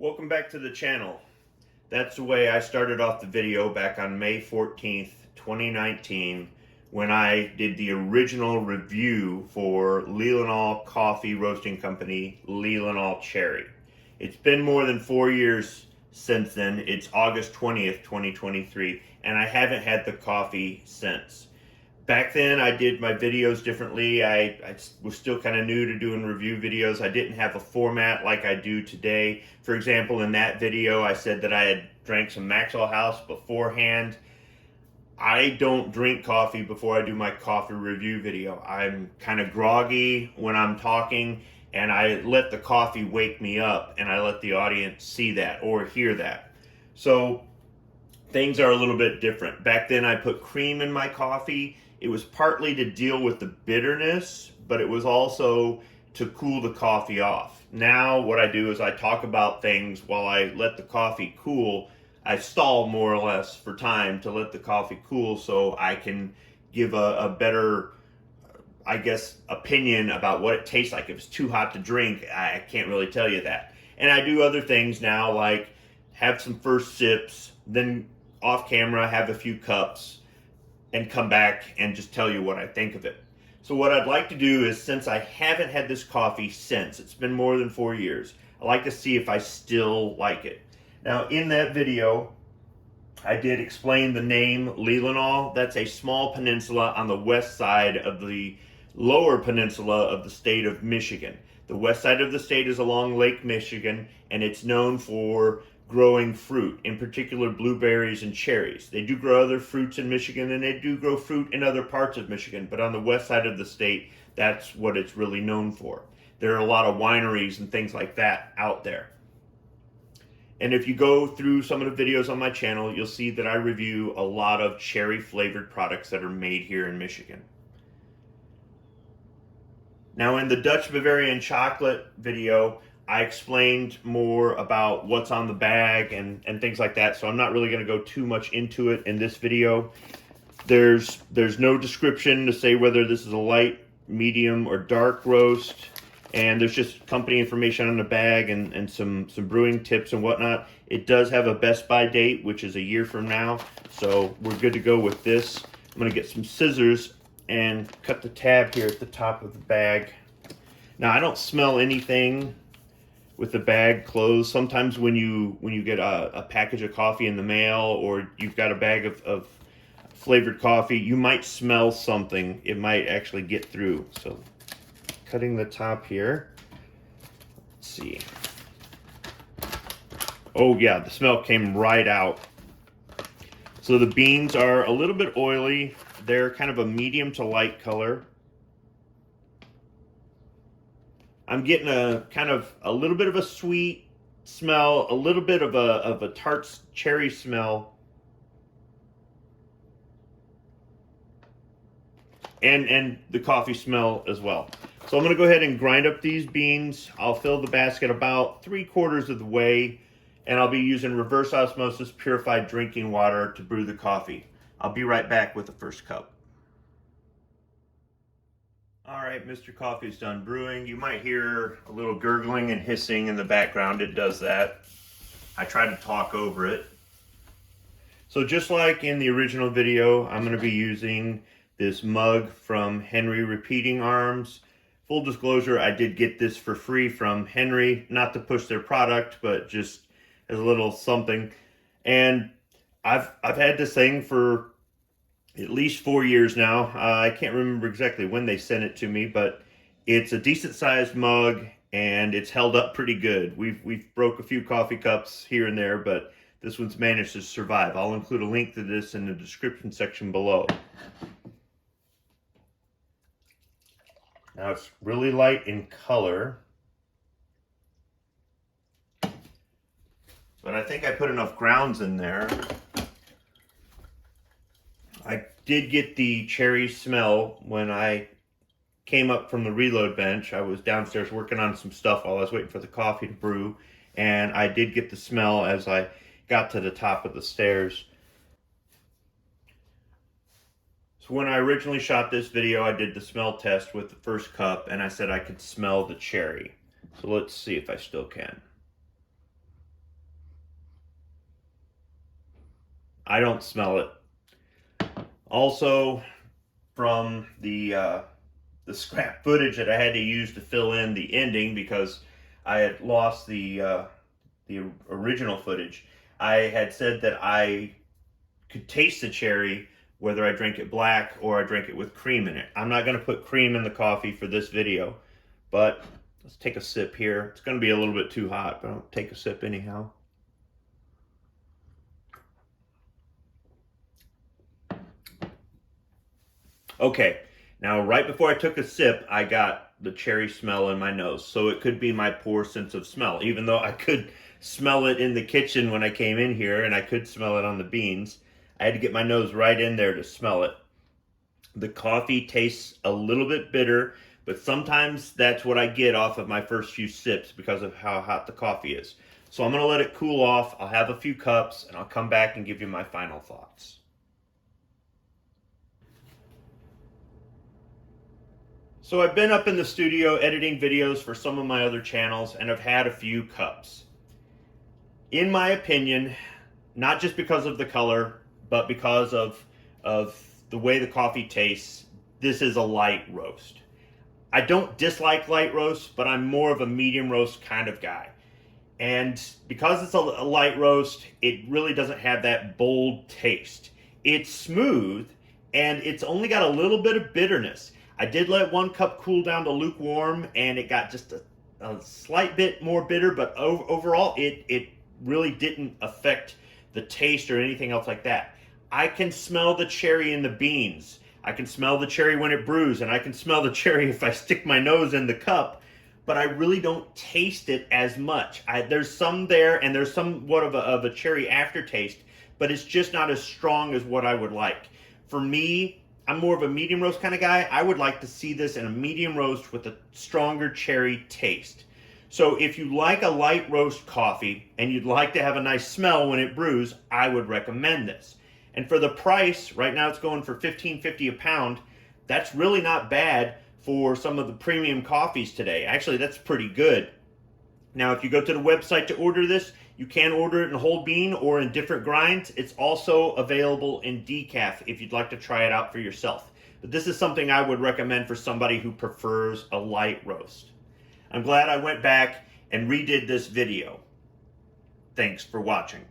Welcome back to the channel. That's the way I started off the video back on May 14th, 2019, when I did the original review for Leelanau Coffee Roasting Company, Leelanau Cherry. It's been more than 4 years since then. It's August 20th, 2023, and I haven't had the coffee since. Back then, I did my videos differently. I was still kind of new to doing review videos. I didn't have a format like I do today. For example, in that video, I said that I had drank some Maxwell House beforehand. I don't drink coffee before I do my coffee review video. I'm kind of groggy when I'm talking, and I let the coffee wake me up, and I let the audience see that or hear that. So things are a little bit different. Back then, I put cream in my coffee. It was partly to deal with the bitterness, but it was also to cool the coffee off. Now what I do is I talk about things while I let the coffee cool. I stall more or less for time to let the coffee cool so I can give a better, I guess, opinion about what it tastes like. If it's too hot to drink, I can't really tell you that. And I do other things now, like have some first sips, then off camera have a few cups, and come back and just tell you what I think of it. So what I'd like to do is, since I haven't had this coffee since, it's been more than 4 years, I'd like to see if I still like it. Now in that video, I did explain the name Leelanau. That's a small peninsula on the west side of the lower peninsula of the state of Michigan. The west side of the state is along Lake Michigan, and it's known for growing fruit, in particular blueberries and cherries. They do grow other fruits in Michigan, and they do grow fruit in other parts of Michigan, but on the west side of the state, that's what it's really known for. There are a lot of wineries and things like that out there. And if you go through some of the videos on my channel, you'll see that I review a lot of cherry flavored products that are made here in Michigan. Now in the Dutch Bavarian chocolate video, I explained more about what's on the bag and things like that, so I'm not really going to go too much into it in this video. There's no description to say whether this is a light, medium, or dark roast, and there's just company information on the bag and some brewing tips and whatnot. It does have a Best By date, which is a year from now, so we're good to go with this. I'm going to get some scissors and cut the tab here at the top of the bag. Now I don't smell anything with the bag closed. Sometimes when you get a package of coffee in the mail, or you've got a bag of flavored coffee, you might smell something. It might actually get through. So cutting the top here. Let's see. Oh yeah, the smell came right out. So the beans are a little bit oily. They're kind of a medium to light color. I'm getting a little bit of a sweet smell, a little bit of a tart cherry smell, and the coffee smell as well. So I'm going to go ahead and grind up these beans. I'll fill the basket about 3/4 of the way, and I'll be using reverse osmosis purified drinking water to brew the coffee. I'll be right back with the first cup. All right, Mr. Coffee's done brewing. You might hear a little gurgling and hissing in the background. It does that. I try to talk over it. So just like in the original video, I'm going to be using this mug from Henry Repeating Arms. Full disclosure, I did get this for free from Henry, not to push their product, but just as a little something. And I've had this thing for at least 4 years now. I can't remember exactly when they sent it to me, but it's a decent sized mug and it's held up pretty good. We've broke a few coffee cups here and there, but this one's managed to survive. I'll include a link to this in the description section below. Now it's really light in color, but I think I put enough grounds in there. I did get the cherry smell when I came up from the reload bench. I was downstairs working on some stuff while I was waiting for the coffee to brew, and I did get the smell as I got to the top of the stairs. So when I originally shot this video, I did the smell test with the first cup, and I said I could smell the cherry. So let's see if I still can. I don't smell it. Also, from the scrap footage that I had to use to fill in the ending because I had lost the original footage, I had said that I could taste the cherry whether I drink it black or I drink it with cream in it. I'm not going to put cream in the coffee for this video, but let's take a sip here. It's going to be a little bit too hot, but I'll take a sip anyhow. Okay, now right before I took a sip, I got the cherry smell in my nose, so it could be my poor sense of smell, even though I could smell it in the kitchen when I came in here and I could smell it on the beans. I had to get my nose right in there to smell it. The coffee tastes a little bit bitter, but sometimes that's what I get off of my first few sips because of how hot the coffee is. So I'm going to let it cool off. I'll have a few cups and I'll come back and give you my final thoughts. So I've been up in the studio editing videos for some of my other channels and I've had a few cups. In my opinion, not just because of the color, but because of the way the coffee tastes, this is a light roast. I don't dislike light roast, but I'm more of a medium roast kind of guy. And because it's a light roast, it really doesn't have that bold taste. It's smooth and it's only got a little bit of bitterness. I did let one cup cool down to lukewarm and it got just a slight bit more bitter, but overall it really didn't affect the taste or anything else like that. I can smell the cherry in the beans. I can smell the cherry when it brews, and I can smell the cherry if I stick my nose in the cup, but I really don't taste it as much. There's some there, and there's somewhat of a cherry aftertaste, but it's just not as strong as what I would like. For me, I'm more of a medium roast kind of guy. I would like to see this in a medium roast with a stronger cherry taste. So if you like a light roast coffee and you'd like to have a nice smell when it brews, I would recommend this. And for the price, right now it's going for $15.50 a pound. That's really not bad for some of the premium coffees today. Actually, that's pretty good. Now, if you go to the website to order this, you can order it in whole bean or in different grinds. It's also available in decaf if you'd like to try it out for yourself. But this is something I would recommend for somebody who prefers a light roast. I'm glad I went back and redid this video. Thanks for watching.